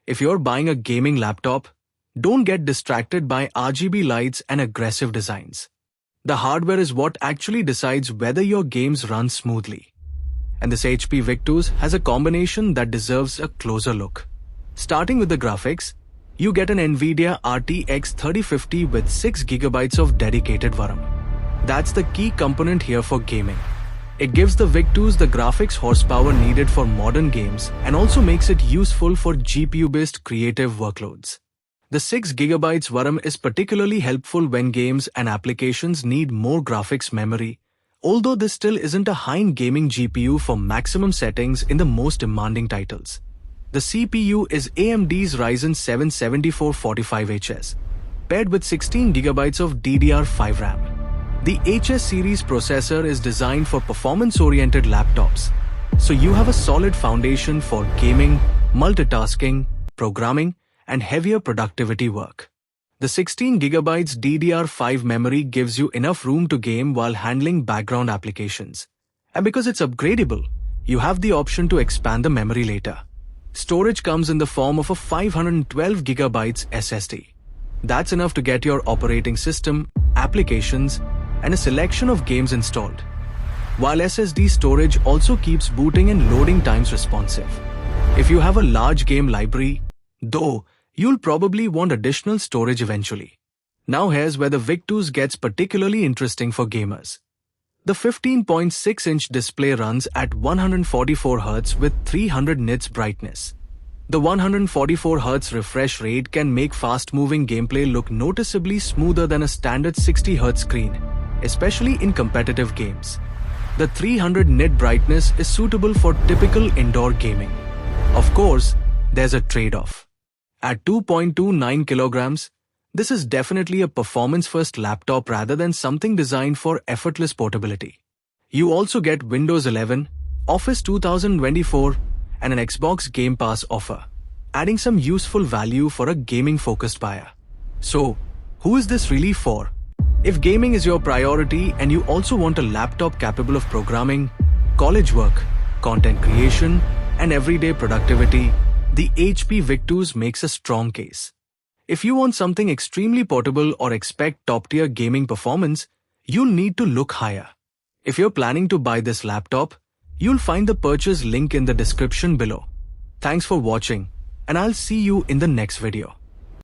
If you're buying a gaming laptop, don't get distracted by RGB lights and aggressive designs. The hardware is what actually decides whether your games run smoothly. And this HP Victus has a combination that deserves a closer look. Starting with the graphics, you get an NVIDIA RTX 3050 with 6GB of dedicated RAM. That's the key component here for gaming. It gives the Victus the graphics horsepower needed for modern games and also makes it useful for GPU-based creative workloads. The 6GB RAM is particularly helpful when games and applications need more graphics memory, although this still isn't a high-end gaming GPU for maximum settings in the most demanding titles. The CPU is AMD's Ryzen 7 7445HS, paired with 16GB of DDR5 RAM. The HS series processor is designed for performance-oriented laptops, so you have a solid foundation for gaming, multitasking, programming, and heavier productivity work. The 16GB DDR5 memory gives you enough room to game while handling background applications. And because it's upgradable, you have the option to expand the memory later. Storage comes in the form of a 512GB SSD. That's enough to get your operating system, applications, and a selection of games installed. While SSD storage also keeps booting and loading times responsive. If you have a large game library, though, you'll probably want additional storage eventually. Now here's where the Victus gets particularly interesting for gamers. The 15.6-inch display runs at 144Hz with 300 nits brightness. The 144Hz refresh rate can make fast-moving gameplay look noticeably smoother than a standard 60Hz screen, especially in competitive games. The 300 nit brightness is suitable for typical indoor gaming. Of course, there's a trade-off. At 2.29 kilograms, this is definitely a performance-first laptop rather than something designed for effortless portability. You also get Windows 11, Office 2024, and an Xbox Game Pass offer, adding some useful value for a gaming-focused buyer. So, who is this really for? If gaming is your priority and you also want a laptop capable of programming, college work, content creation, and everyday productivity, the HP Victus makes a strong case. If you want something extremely portable or expect top-tier gaming performance, you'll need to look higher. If you're planning to buy this laptop, you'll find the purchase link in the description below. Thanks for watching, and I'll see you in the next video.